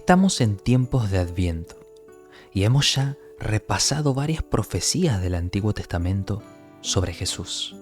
Estamos en tiempos de Adviento y hemos ya repasado varias profecías del Antiguo Testamento sobre Jesús,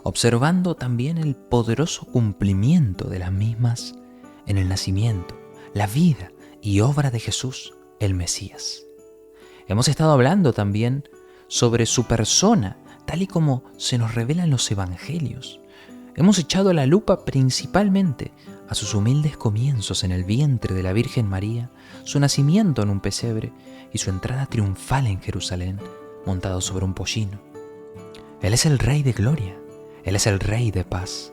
observando también el poderoso cumplimiento de las mismas en el nacimiento, la vida y obra de Jesús, el Mesías. Hemos estado hablando también sobre su persona, tal y como se nos revela en los Evangelios. Hemos echado la lupa principalmente a sus humildes comienzos en el vientre de la Virgen María, su nacimiento en un pesebre y su entrada triunfal en Jerusalén, montado sobre un pollino. Él es el Rey de gloria, Él es el Rey de paz.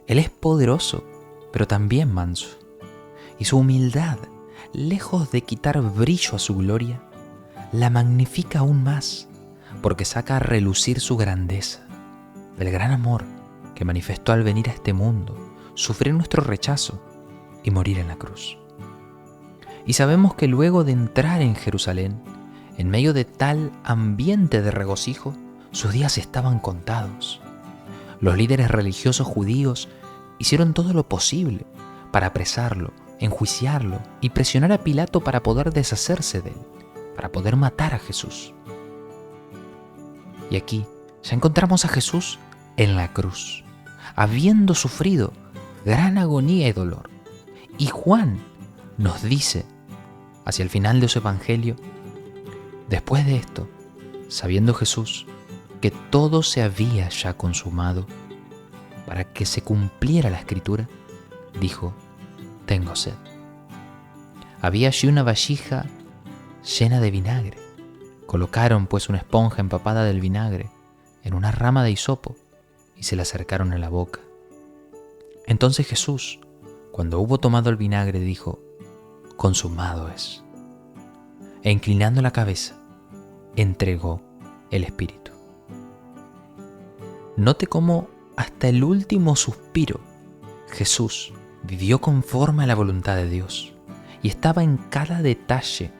Él es poderoso, pero también manso. Y su humildad, lejos de quitar brillo a su gloria, la magnifica aún más, porque saca a relucir su grandeza, el gran amor que manifestó al venir a este mundo, sufrir nuestro rechazo y morir en la cruz. Y sabemos que luego de entrar en Jerusalén, en medio de tal ambiente de regocijo, sus días estaban contados. Los líderes religiosos judíos hicieron todo lo posible para apresarlo, enjuiciarlo y presionar a Pilato para poder deshacerse de él, para poder matar a Jesús. Y aquí ya encontramos a Jesús en la cruz, habiendo sufrido gran agonía y dolor. Y Juan nos dice, hacia el final de su evangelio, después de esto, sabiendo Jesús que todo se había ya consumado, para que se cumpliera la escritura, dijo: tengo sed. Había allí una vasija llena de vinagre. Colocaron pues una esponja empapada del vinagre en una rama de hisopo y se la acercaron a la boca. Entonces Jesús, cuando hubo tomado el vinagre, dijo: consumado es. E inclinando la cabeza, entregó el espíritu. Note cómo hasta el último suspiro Jesús vivió conforme a la voluntad de Dios y estaba en cada detalle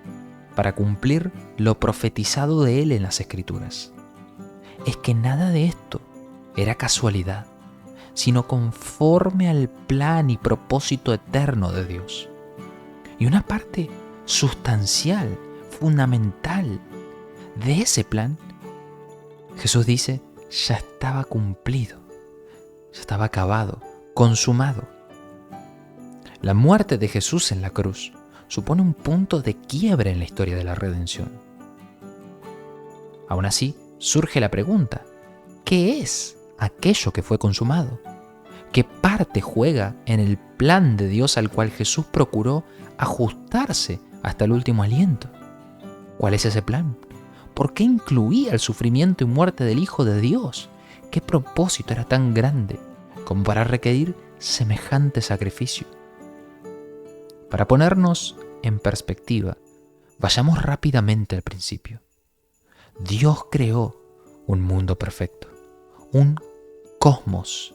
para cumplir lo profetizado de él en las Escrituras. Es que nada de esto era casualidad, sino conforme al plan y propósito eterno de Dios. Y una parte sustancial, fundamental de ese plan, Jesús dice, ya estaba cumplido, ya estaba acabado, consumado. La muerte de Jesús en la cruz supone un punto de quiebre en la historia de la redención. Aún así, surge la pregunta: ¿qué es aquello que fue consumado? ¿Qué parte juega en el plan de Dios al cual Jesús procuró ajustarse hasta el último aliento? ¿Cuál es ese plan? ¿Por qué incluía el sufrimiento y muerte del Hijo de Dios? ¿Qué propósito era tan grande como para requerir semejante sacrificio? Para ponernos en perspectiva, vayamos rápidamente al principio. Dios creó un mundo perfecto, un cosmos,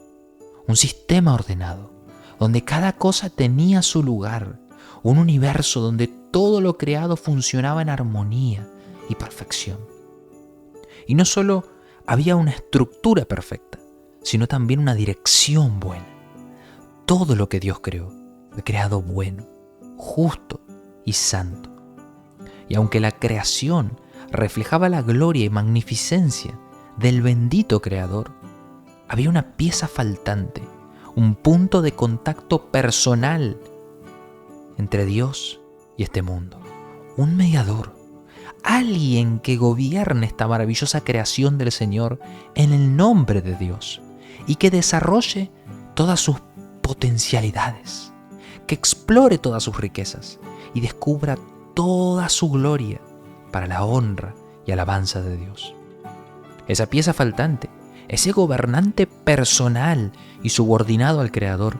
un sistema ordenado, donde cada cosa tenía su lugar, un universo donde todo lo creado funcionaba en armonía y perfección. Y no solo había una estructura perfecta, sino también una dirección buena. Todo lo que Dios creó fue creado bueno, justo y santo. Y aunque la creación reflejaba la gloria y magnificencia del bendito Creador, había una pieza faltante, un punto de contacto personal entre Dios y este mundo, un mediador, alguien que gobierne esta maravillosa creación del Señor en el nombre de Dios y que desarrolle todas sus potencialidades, que explore todas sus riquezas y descubra toda su gloria para la honra y alabanza de Dios. Esa pieza faltante, ese gobernante personal y subordinado al Creador,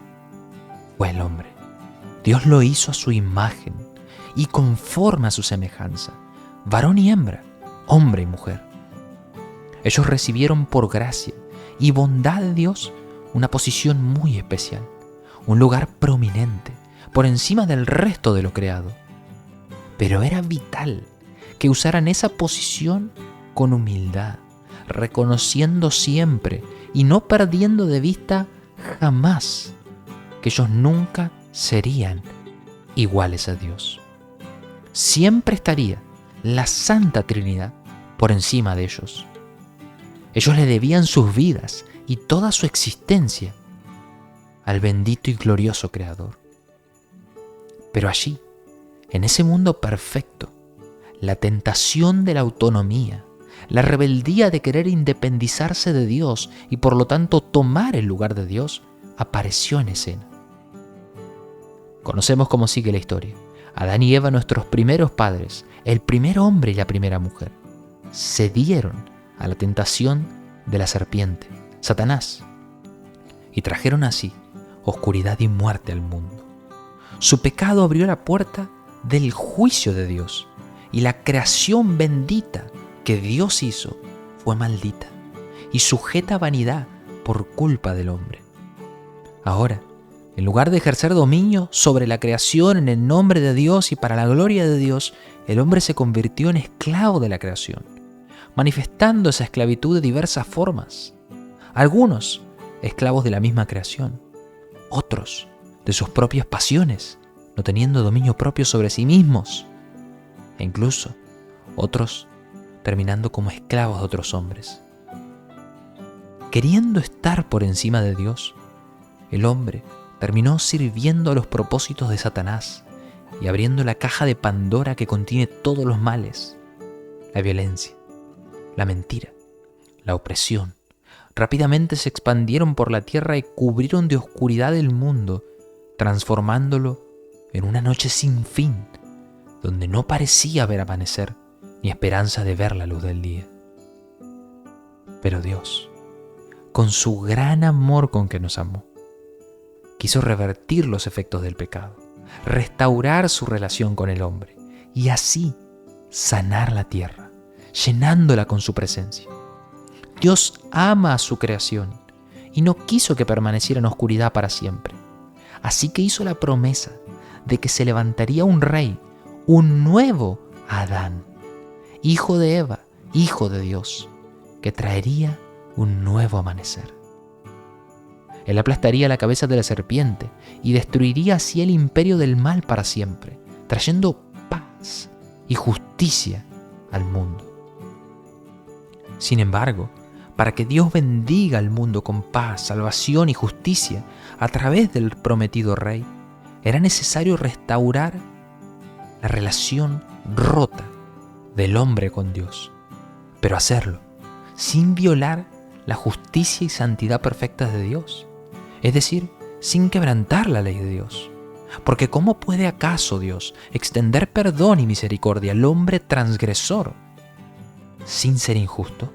fue el hombre. Dios lo hizo a su imagen y conforme a su semejanza, varón y hembra, hombre y mujer. Ellos recibieron por gracia y bondad de Dios una posición muy especial, un lugar prominente por encima del resto de lo creado. Pero era vital que usaran esa posición con humildad, reconociendo siempre y no perdiendo de vista jamás que ellos nunca serían iguales a Dios. siempre estaría la Santa Trinidad por encima de ellos. Ellos le debían sus vidas y toda su existencia al bendito y glorioso Creador. Pero allí, en ese mundo perfecto, la tentación de la autonomía, la rebeldía de querer independizarse de Dios y por lo tanto tomar el lugar de Dios, apareció en escena. Conocemos cómo sigue la historia. Adán y Eva, nuestros primeros padres, el primer hombre y la primera mujer, cedieron a la tentación de la serpiente, Satanás, y trajeron así oscuridad y muerte al mundo. Su pecado abrió la puerta del juicio de Dios, y la creación bendita que Dios hizo fue maldita y sujeta a vanidad por culpa del hombre. Ahora, en lugar de ejercer dominio sobre la creación en el nombre de Dios y para la gloria de Dios, el hombre se convirtió en esclavo de la creación, manifestando esa esclavitud de diversas formas. Algunos, esclavos de la misma creación, otros, de sus propias pasiones, no teniendo dominio propio sobre sí mismos, e incluso otros terminando como esclavos de otros hombres. Queriendo estar por encima de Dios, el hombre terminó sirviendo a los propósitos de Satanás y abriendo la caja de Pandora que contiene todos los males: la violencia, la mentira, la opresión. Rápidamente se expandieron por la tierra y cubrieron de oscuridad el mundo, transformándolo en una noche sin fin, donde no parecía haber amanecer ni esperanza de ver la luz del día. Pero Dios, con su gran amor con que nos amó, quiso revertir los efectos del pecado, restaurar su relación con el hombre y así sanar la tierra, llenándola con su presencia. Dios ama a su creación y no quiso que permaneciera en oscuridad para siempre. Así que hizo la promesa de que se levantaría un rey, un nuevo Adán, hijo de Eva, hijo de Dios, que traería un nuevo amanecer. Él aplastaría la cabeza de la serpiente y destruiría así el imperio del mal para siempre, trayendo paz y justicia al mundo. Sin embargo, para que Dios bendiga al mundo con paz, salvación y justicia a través del prometido rey, era necesario restaurar la relación rota del hombre con Dios, pero hacerlo sin violar la justicia y santidad perfectas de Dios, es decir, sin quebrantar la ley de Dios. Porque ¿cómo puede acaso Dios extender perdón y misericordia al hombre transgresor sin ser injusto?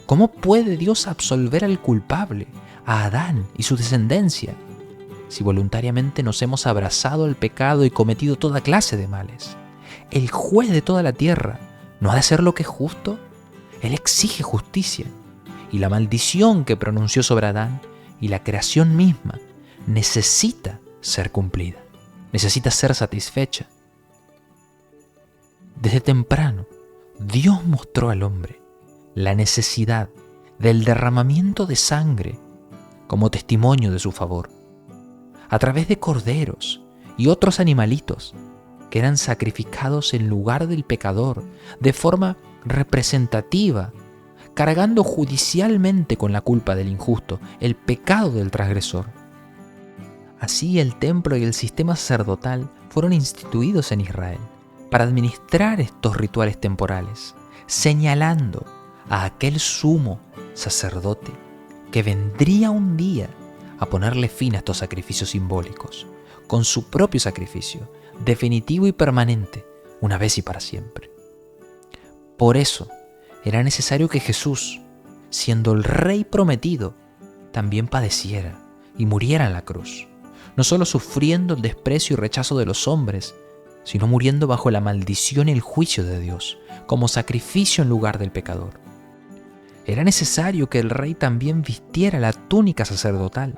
¿Cómo puede Dios absolver al culpable, a Adán y su descendencia, si voluntariamente nos hemos abrazado al pecado y cometido toda clase de males? El juez de toda la tierra no ha de hacer lo que es justo. Él exige justicia, y la maldición que pronunció sobre Adán y la creación misma necesita ser cumplida, necesita ser satisfecha. Desde temprano, Dios mostró al hombre la necesidad del derramamiento de sangre como testimonio de su favor, a través de corderos y otros animalitos que eran sacrificados en lugar del pecador de forma representativa, cargando judicialmente con la culpa del injusto, el pecado del transgresor. Así el templo y el sistema sacerdotal fueron instituidos en Israel para administrar estos rituales temporales, señalando a aquel sumo sacerdote que vendría un día a ponerle fin a estos sacrificios simbólicos, con su propio sacrificio, definitivo y permanente, una vez y para siempre. Por eso, era necesario que Jesús, siendo el Rey prometido, también padeciera y muriera en la cruz, no solo sufriendo el desprecio y rechazo de los hombres, sino muriendo bajo la maldición y el juicio de Dios, como sacrificio en lugar del pecador. Era necesario que el rey también vistiera la túnica sacerdotal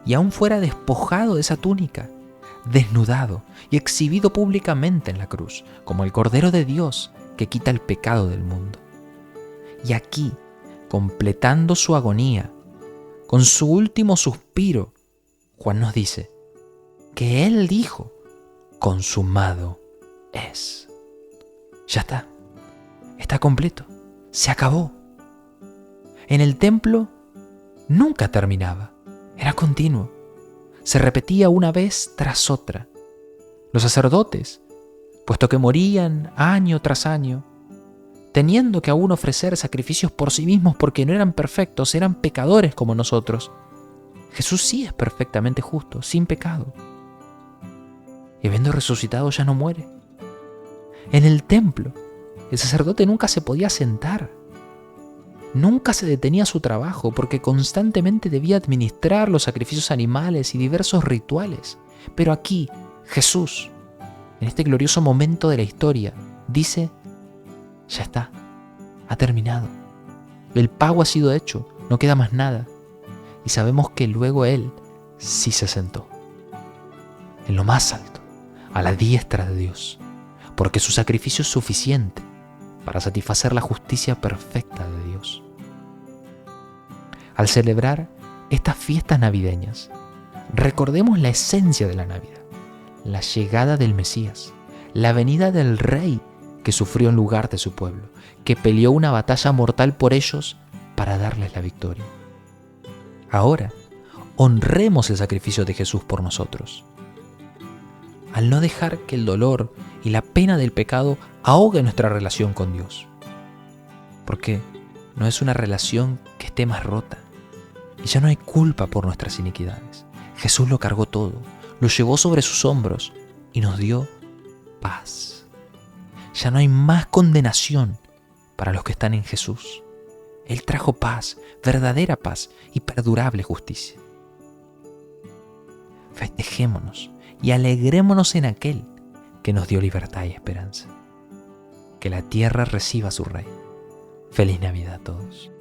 y aún fuera despojado de esa túnica, desnudado y exhibido públicamente en la cruz, como el Cordero de Dios que quita el pecado del mundo. Y aquí, completando su agonía, con su último suspiro, Juan nos dice que Él dijo: consumado es. Ya está. Está completo. Se acabó. En el templo nunca terminaba. Era continuo. Se repetía una vez tras otra. Los sacerdotes, puesto que morían año tras año, teniendo que aún ofrecer sacrificios por sí mismos porque no eran perfectos, eran pecadores como nosotros. Jesús sí es perfectamente justo, sin pecado. Y habiendo resucitado ya no muere. En el templo, el sacerdote nunca se podía sentar. Nunca se detenía su trabajo porque constantemente debía administrar los sacrificios animales y diversos rituales. Pero aquí, Jesús, en este glorioso momento de la historia, dice: ya está, ha terminado. El pago ha sido hecho, no queda más nada. Y sabemos que luego Él sí se sentó, en lo más alto, a la diestra de Dios, porque su sacrificio es suficiente para satisfacer la justicia perfecta de Dios. Al celebrar estas fiestas navideñas, recordemos la esencia de la Navidad, la llegada del Mesías, la venida del Rey que sufrió en lugar de su pueblo, que peleó una batalla mortal por ellos para darles la victoria. Ahora, honremos el sacrificio de Jesús por nosotros, al no dejar que el dolor y la pena del pecado ahogue nuestra relación con Dios. Porque no es una relación que esté más rota, y ya no hay culpa por nuestras iniquidades. Jesús lo cargó todo, lo llevó sobre sus hombros y nos dio paz. Ya no hay más condenación para los que están en Jesús. Él trajo paz, verdadera paz y perdurable justicia. Festejémonos y alegrémonos en aquel que nos dio libertad y esperanza. Que la tierra reciba a su Rey. Feliz Navidad a todos.